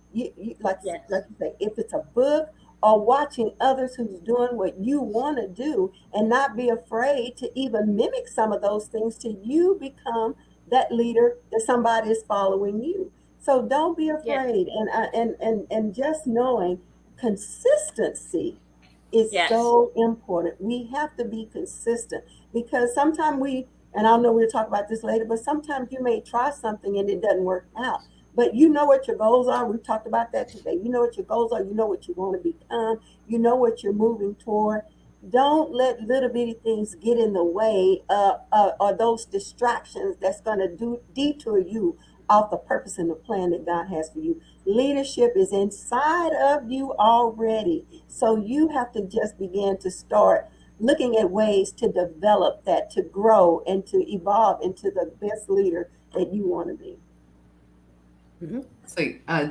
[SPEAKER 8] Like you say, if it's a book or watching others who's doing what you want to do, and not be afraid to even mimic some of those things till you become that leader that somebody is following you. So don't be afraid, and just knowing consistency is so important. We have to be consistent, because sometimes and I know we'll talk about this later, but sometimes you may try something and it doesn't work out. But you know what your goals are. We talked about that today. You know what your goals are. You know what you want to become. You know what you're moving toward. Don't let little bitty things get in the way or those distractions that's going to detour you off the purpose and the plan that God has for you. Leadership is inside of you already. So you have to just begin to start looking at ways to develop that, to grow and to evolve into the best leader that you want to be.
[SPEAKER 6] So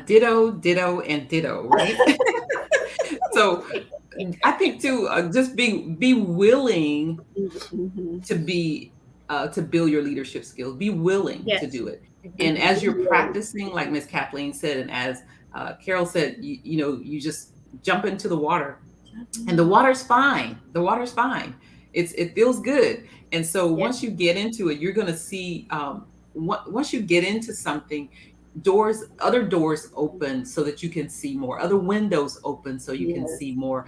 [SPEAKER 6] ditto, and ditto, right? So I think too, just be willing to build your leadership skills. Be willing to do it. And as you're practicing, like Miss Kathleen said, and as Carol said, you just jump into the water, and the water's fine. The water's fine. It feels good. And so once you get into it, you're going to see. Once you get into something, other doors open so that you can see more. Other windows open so you can see more.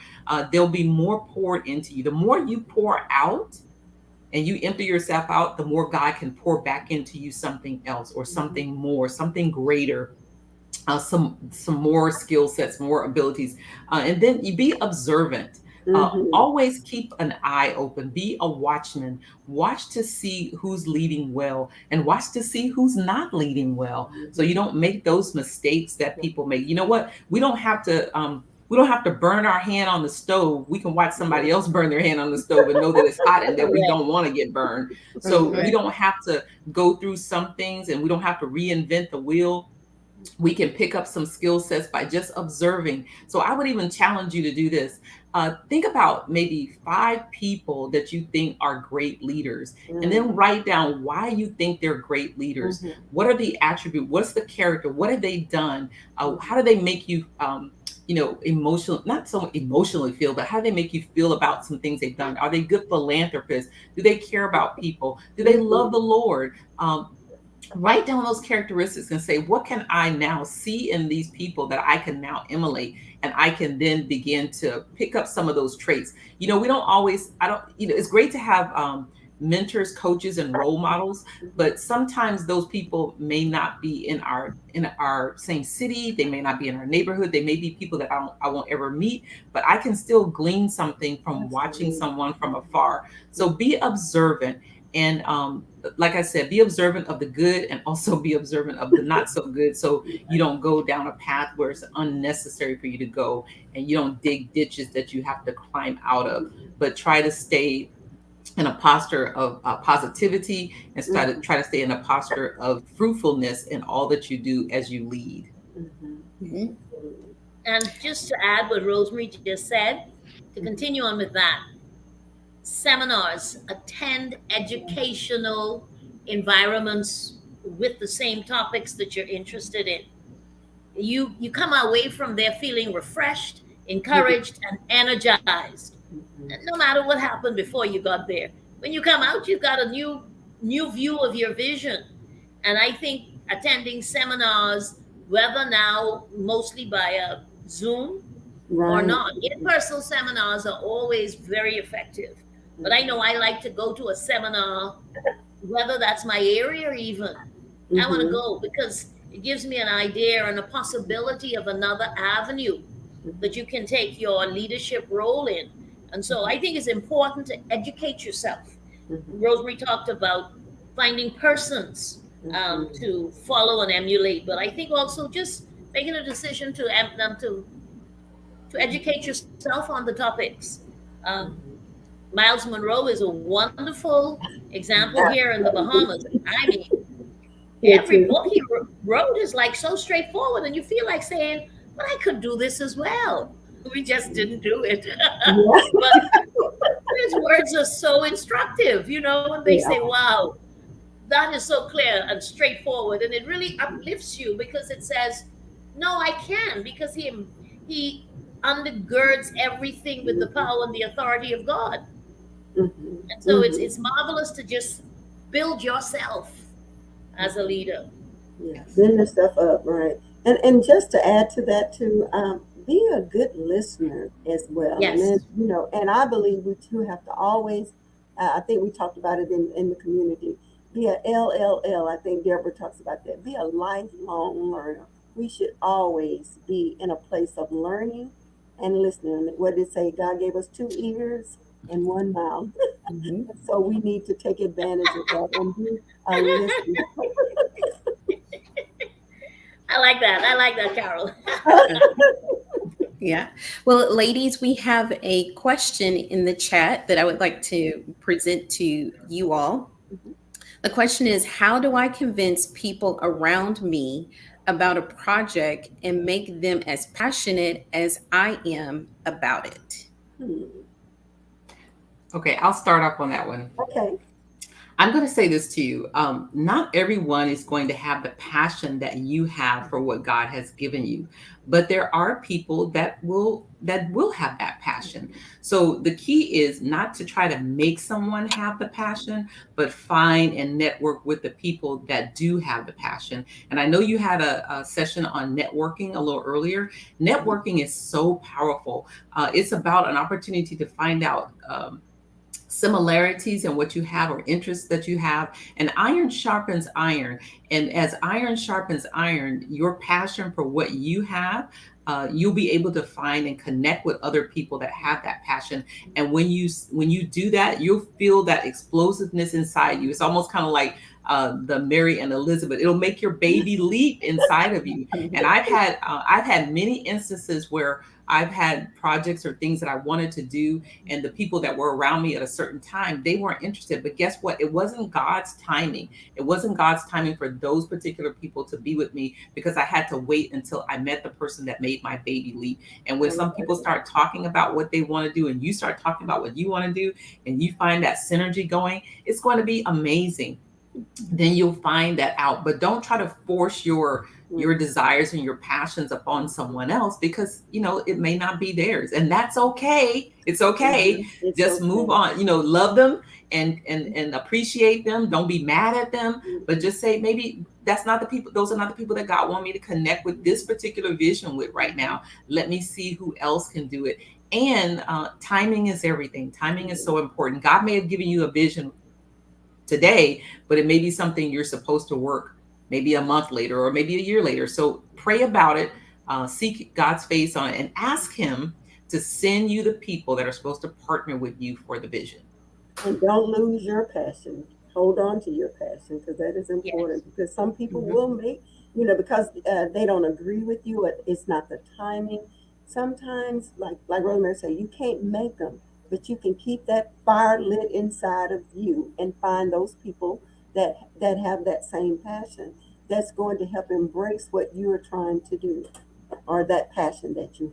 [SPEAKER 6] There'll be more poured into you. The more you pour out, and you empty yourself out, the more God can pour back into you something else or something more, something greater, some more skill sets, more abilities. And then you be observant. Always keep an eye open. Be a watchman. Watch to see who's leading well and watch to see who's not leading well. So you don't make those mistakes that people make. You know what? We don't have to burn our hand on the stove. We can watch somebody else burn their hand on the stove and know that it's hot and that we don't want to get burned. So we don't have to go through some things and we don't have to reinvent the wheel. We can pick up some skill sets by just observing. So I would even challenge you to do this. Think about maybe 5 people that you think are great leaders, and then write down why you think they're great leaders. What are the attributes? What's the character? What have they done? How do they make you, emotional, not so emotionally feel, but how do they make you feel about some things they've done? Are they good philanthropists? Do they care about people? Do they love the Lord? Write down those characteristics and say, what can I now see in these people that I can now emulate? And I can then begin to pick up some of those traits. We don't always, it's great to have mentors, coaches, and role models, but sometimes those people may not be in our same city. They may not be in our neighborhood. They may be people that I won't ever meet, but I can still glean something from watching someone from afar. So be observant. And like I said, be observant of the good and also be observant of the not so good. So you don't go down a path where it's unnecessary for you to go and you don't dig ditches that you have to climb out of, but try to stay in a posture of positivity and try to stay in a posture of fruitfulness in all that you do as you lead.
[SPEAKER 7] And just to add what Rosemary just said, to continue on with that, seminars, attend educational environments with the same topics that you're interested in. You come away from there feeling refreshed, encouraged, and energized. No matter what happened before you got there. When you come out, you've got a new view of your vision. And I think attending seminars, whether now mostly via Zoom or not, in-person seminars are always very effective. But I know I like to go to a seminar, whether that's my area or even. I want to go because it gives me an idea and a possibility of another avenue that you can take your leadership role in. And so I think it's important to educate yourself. Rosemary talked about finding persons to follow and emulate, but I think also just making a decision to educate yourself on the topics. Miles Monroe is a wonderful example here in the Bahamas. I mean, every book he wrote is like so straightforward, and you feel like saying, "Well, I could do this as well." We just didn't do it. But his words are so instructive, and they say, "Wow, that is so clear and straightforward," and it really uplifts you because it says, "No, I can," because he undergirds everything with the power and the authority of God. And so it's marvelous to just build yourself as a leader.
[SPEAKER 8] Build yourself up, right? And just to add to that too, be a good listener as well.
[SPEAKER 7] Yes.
[SPEAKER 8] And then, and I believe we too have to always, I think we talked about it in the community, be a LLL. I think Deborah talks about that. Be a lifelong learner. We should always be in a place of learning and listening. What did it say? God gave us 2 ears and 1 mouth. So we need to take advantage of that and be a listener.
[SPEAKER 7] I like that, Carol.
[SPEAKER 4] Yeah. Well, ladies, we have a question in the chat that I would like to present to you all. The question is, how do I convince people around me about a project and make them as passionate as I am about it?
[SPEAKER 6] Okay, I'll start off on that one.
[SPEAKER 8] Okay.
[SPEAKER 6] I'm going to say this to you. Not everyone is going to have the passion that you have for what God has given you, but there are people that will have that passion. So the key is not to try to make someone have the passion, but find and network with the people that do have the passion. And I know you had a session on networking a little earlier. Networking is so powerful. It's about an opportunity to find out similarities in what you have or interests that you have. And iron sharpens iron. And as iron sharpens iron, your passion for what you have, you'll be able to find and connect with other people that have that passion. And when you do that, you'll feel that explosiveness inside you. It's almost kind of like the Mary and Elizabeth. It'll make your baby leap inside of you. And I've had many instances where I've had projects or things that I wanted to do, and the people that were around me at a certain time, they weren't interested. But guess what? It wasn't God's timing. It wasn't God's timing for those particular people to be with me, because I had to wait until I met the person that made my baby leap. And when some people start talking about what they want to do, and you start talking about what you want to do, and you find that synergy going, it's going to be amazing. Then you'll find that out. But don't try to force your desires and your passions upon someone else, because it may not be theirs, and that's okay. It's okay.
[SPEAKER 8] It's
[SPEAKER 6] Just
[SPEAKER 8] okay.
[SPEAKER 6] move on. Love them and appreciate them. Don't be mad at them, but just say, maybe that's not the people. Those are not the people that God want me to connect with this particular vision with right now. Let me see who else can do it. And timing is everything. Timing is so important. God may have given you a vision today, but it may be something you're supposed to work maybe a month later or maybe a year later. So pray about it, seek God's face on it, and ask him to send you the people that are supposed to partner with you for the vision.
[SPEAKER 8] And don't lose your passion. Hold on to your passion, because that is important. Yes. Because some people will make, because they don't agree with you, it's not the timing. Sometimes, like Rosemary said, you can't make them, but you can keep that fire lit inside of you and find those people that have that same passion, that's going to help embrace what you are trying to do, or that passion that you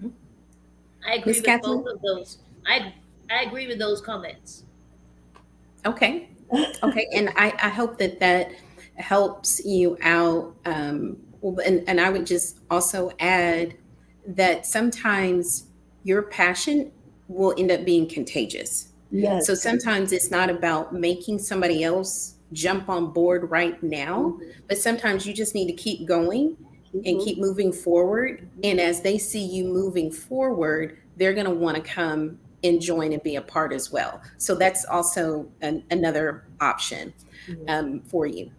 [SPEAKER 8] have.
[SPEAKER 7] I agree with both of those. I agree with those comments.
[SPEAKER 4] Okay. And I hope that helps you out. And I would just also add that sometimes your passion will end up being contagious.
[SPEAKER 8] Yes.
[SPEAKER 4] So sometimes it's not about making somebody else jump on board right now, but sometimes you just need to keep going and keep moving forward. And as they see you moving forward, they're going to want to come and join and be a part as well. So that's also another option for you.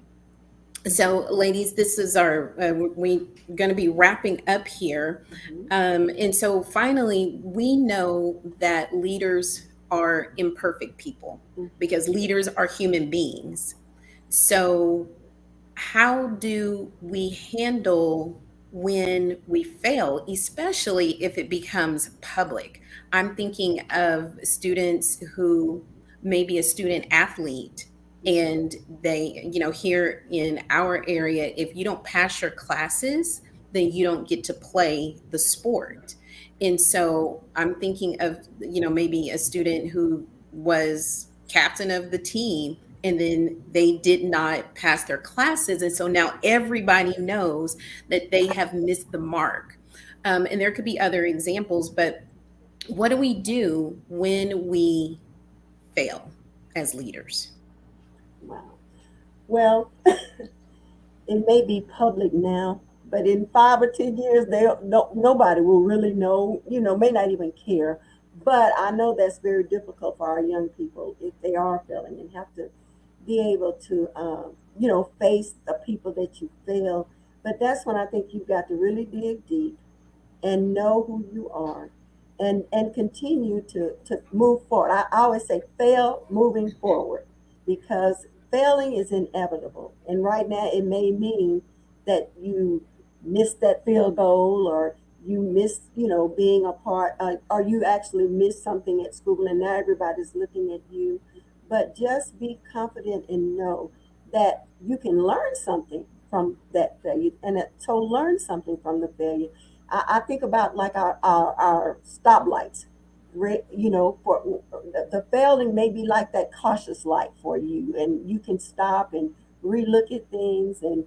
[SPEAKER 4] So ladies, this is we're going to be wrapping up here. And so finally, we know that leaders are imperfect people, because leaders are human beings. So how do we handle when we fail, especially if it becomes public? I'm thinking of students who may be a student athlete, and they, here in our area, if you don't pass your classes, then you don't get to play the sport. And so I'm thinking of, maybe a student who was captain of the team, and then they did not pass their classes. And so now everybody knows that they have missed the mark. And there could be other examples, but what do we do when we fail as leaders?
[SPEAKER 8] Wow. Well, it may be public now, but in 5 or 10 years, nobody will really know, may not even care. But I know that's very difficult for our young people if they are failing, and have to be able to, face the people that you fail. But that's when I think you've got to really dig deep and know who you are, and continue to move forward. I always say fail moving forward, because failing is inevitable. And right now it may mean that you missed that field goal, or you missed, being a part, or you actually missed something at school, and now everybody's looking at you. But just be confident and know that you can learn something from that failure, and so learn something from the failure. I think about like our stoplights. For the failing may be like that cautious light for you, and you can stop and relook at things, and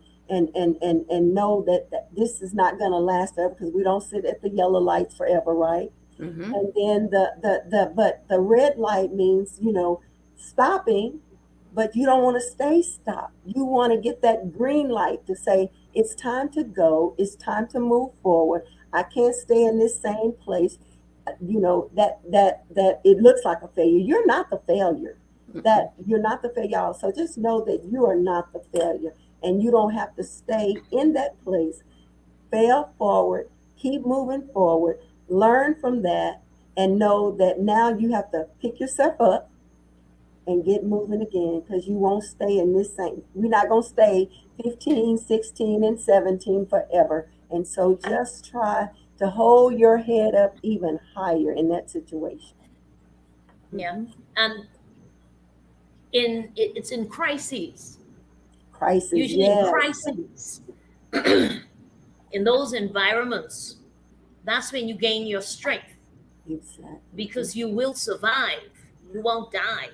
[SPEAKER 8] know that this is not going to last forever, because we don't sit at the yellow lights forever, right? And then but the red light means, stopping, but you don't want to stay stopped. You want to get that green light to say, it's time to go. It's time to move forward. I can't stay in this same place. that it looks like a failure. You're not the failure. That you're not the failure. So just know that you are not the failure, and you don't have to stay in that place. Fail forward, keep moving forward, learn from that, and know that now you have to pick yourself up and get moving again, because you won't stay in this same. We're not going to stay 15, 16, and 17 forever. And so just try to hold your head up even higher in that situation.
[SPEAKER 7] Yeah. And it's in crises.
[SPEAKER 8] Crisis,
[SPEAKER 7] Usually
[SPEAKER 8] yes.
[SPEAKER 7] in crises, in those environments, that's when you gain your strength,
[SPEAKER 8] Exactly.
[SPEAKER 7] because you will survive. You won't die.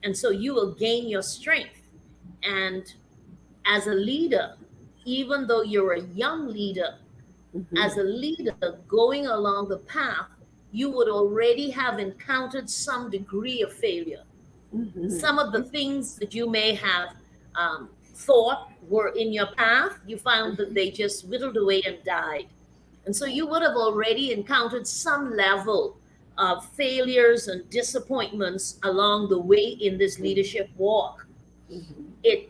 [SPEAKER 7] And so you will gain your strength. And as a leader, even though you're a young leader, as a leader going along the path, you would already have encountered some degree of failure. Some of the things that you may have thought were in your path, you found that they just whittled away and died. And so you would have already encountered some level of failures and disappointments along the way in this leadership walk. It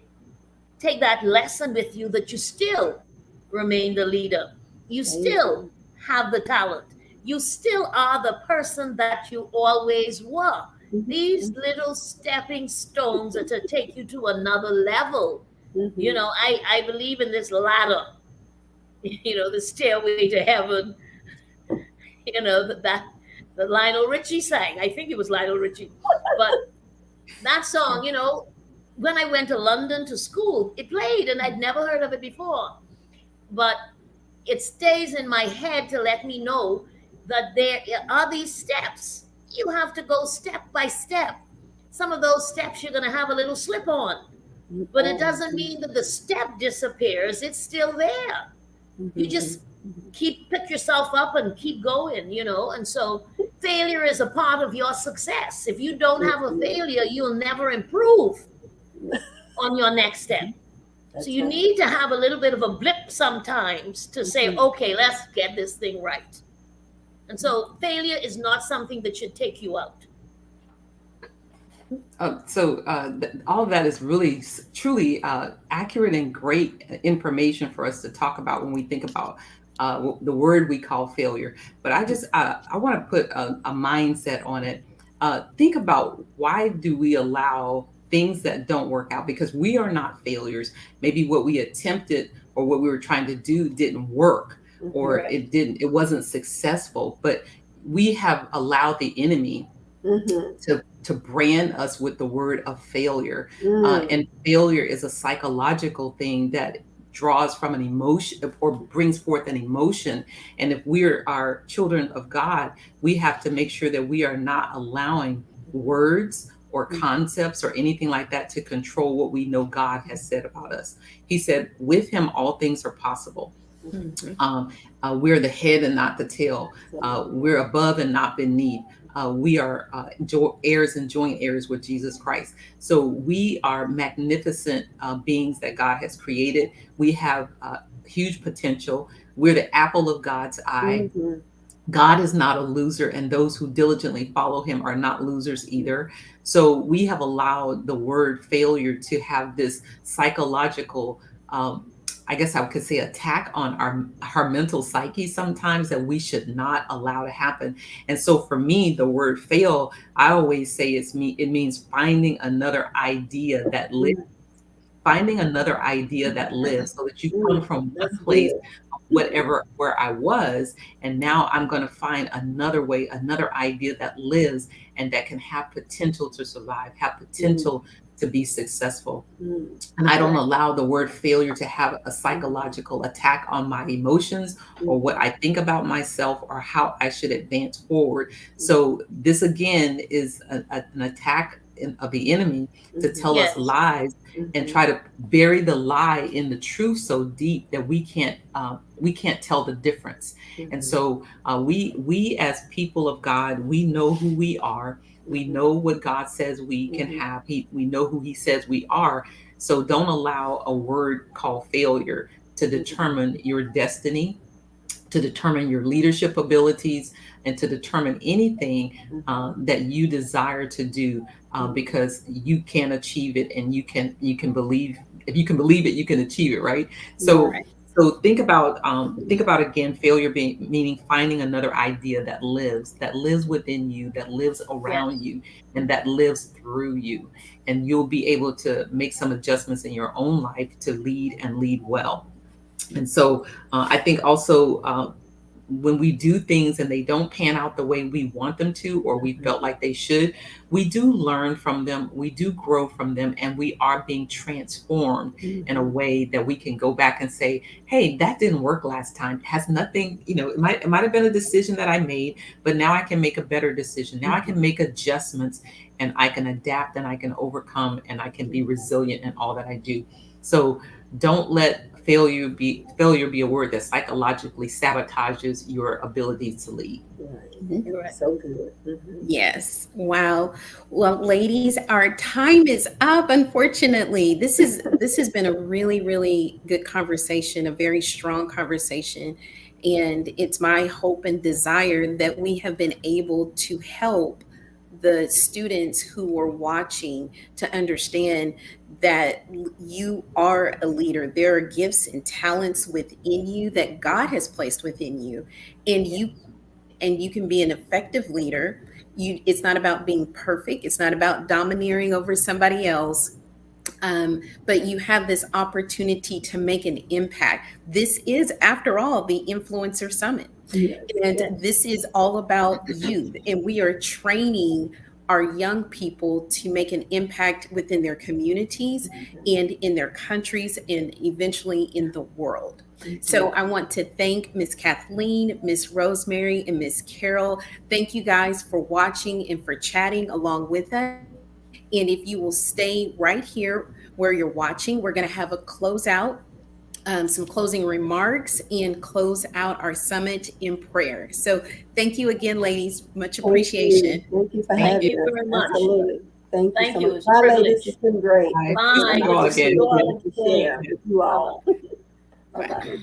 [SPEAKER 7] take that lesson with you that you still remain the leader. You still have the talent. You still are the person that you always were. These little stepping stones that to take you to another level. I believe in this ladder, the stairway to heaven, that Lionel Richie sang. I think it was Lionel Richie. But that song, when I went to London to school, it played and I'd never heard of it before. But it stays in my head to let me know that there are these steps. You have to go step by step. Some of those steps you're going to have a little slip on, but it doesn't mean that the step disappears. It's still there. You just pick yourself up and keep going, and so failure is a part of your success. If you don't have a failure, you'll never improve on your next step. So you need to have a little bit of a blip sometimes to say, okay, let's get this thing right. And so failure is not something that should take you out.
[SPEAKER 6] All of that is really, truly accurate and great information for us to talk about when we think about the word we call failure. But I want to put a mindset on it. Think about, why do we allow things that don't work out? Because we are not failures. Maybe what we attempted or what we were trying to do didn't work, or it wasn't successful. But we have allowed the enemy to brand us with the word of failure. And failure is a psychological thing that draws from an emotion or brings forth an emotion. And if our children of God, we have to make sure that we are not allowing words or concepts or anything like that to control what we know God has said about us. He said, with him, all things are possible. We're the head and not the tail. We're above and not beneath. We are heirs and joint heirs with Jesus Christ. So we are magnificent beings that God has created. We have huge potential. We're the apple of God's eye. God is not a loser, and those who diligently follow him are not losers either. So we have allowed the word failure to have this psychological, I guess I could say, attack on our mental psyche sometimes, that we should not allow to happen. And so for me, the word fail, I always say it means finding another idea that lives. Finding another idea that lives, so that you come from one place, where I was, and now I'm going to find another way, another idea that lives and that can have potential to survive, have potential to be successful. And I don't allow the word failure to have a psychological attack on my emotions or what I think about myself or how I should advance forward. So this again is an attack of the enemy to tell us lies and try to bury the lie in the truth so deep that we can't tell the difference. And so we as people of God, we know who we are. We know what God says we can have. We know who he says we are. So don't allow a word called failure to determine your destiny, to determine your leadership abilities and to determine anything that you desire to do, because you can achieve it, and you can believe, if you can believe it, you can achieve it, right? So
[SPEAKER 4] Right.
[SPEAKER 6] so think about again, failure being meaning finding another idea that lives within you, that lives around you, and that lives through you, and you'll be able to make some adjustments in your own life to lead and lead well. And so I think also when we do things and they don't pan out the way we want them to, or we felt like they should, we do learn from them, we do grow from them, and we are being transformed in a way that we can go back and say, hey, that didn't work last time. It has nothing, it might have been a decision that I made, but now I can make a better decision. Now I can make adjustments, and I can adapt, and I can overcome, and I can be resilient in all that I do. So don't let failure be a word that psychologically sabotages your ability to lead.
[SPEAKER 8] Right. So good.
[SPEAKER 4] Yes. Wow. Well, ladies, our time is up. Unfortunately, this has been a really, really good conversation, a very strong conversation. And it's my hope and desire that we have been able to help the students who are watching to understand that you are a leader. There are gifts and talents within you that God has placed within you, and you can be an effective leader. It's not about being perfect. It's not about domineering over somebody else. But you have this opportunity to make an impact. This is, after all, the Influencer Summit. And this is all about you. And we are training our young people to make an impact within their communities and in their countries and eventually in the world. So I want to thank Miss Cathleen, Miss Rosemary, and Miss Carol. Thank you guys for watching and for chatting along with us. And if you will stay right here where you're watching, we're going to have a closeout, some closing remarks, and close out our summit in prayer. So thank you again, ladies. Much appreciation.
[SPEAKER 8] Thank you for
[SPEAKER 7] Thank
[SPEAKER 8] having
[SPEAKER 7] you
[SPEAKER 8] us.
[SPEAKER 7] very much.
[SPEAKER 8] Absolutely. Thank you
[SPEAKER 7] Thank
[SPEAKER 8] so
[SPEAKER 7] you.
[SPEAKER 8] much.
[SPEAKER 7] It's a
[SPEAKER 8] Bye,
[SPEAKER 7] privilege.
[SPEAKER 8] ladies. It's been great.
[SPEAKER 7] Bye.
[SPEAKER 8] Good to share with you all.
[SPEAKER 7] Bye.
[SPEAKER 8] Bye-bye.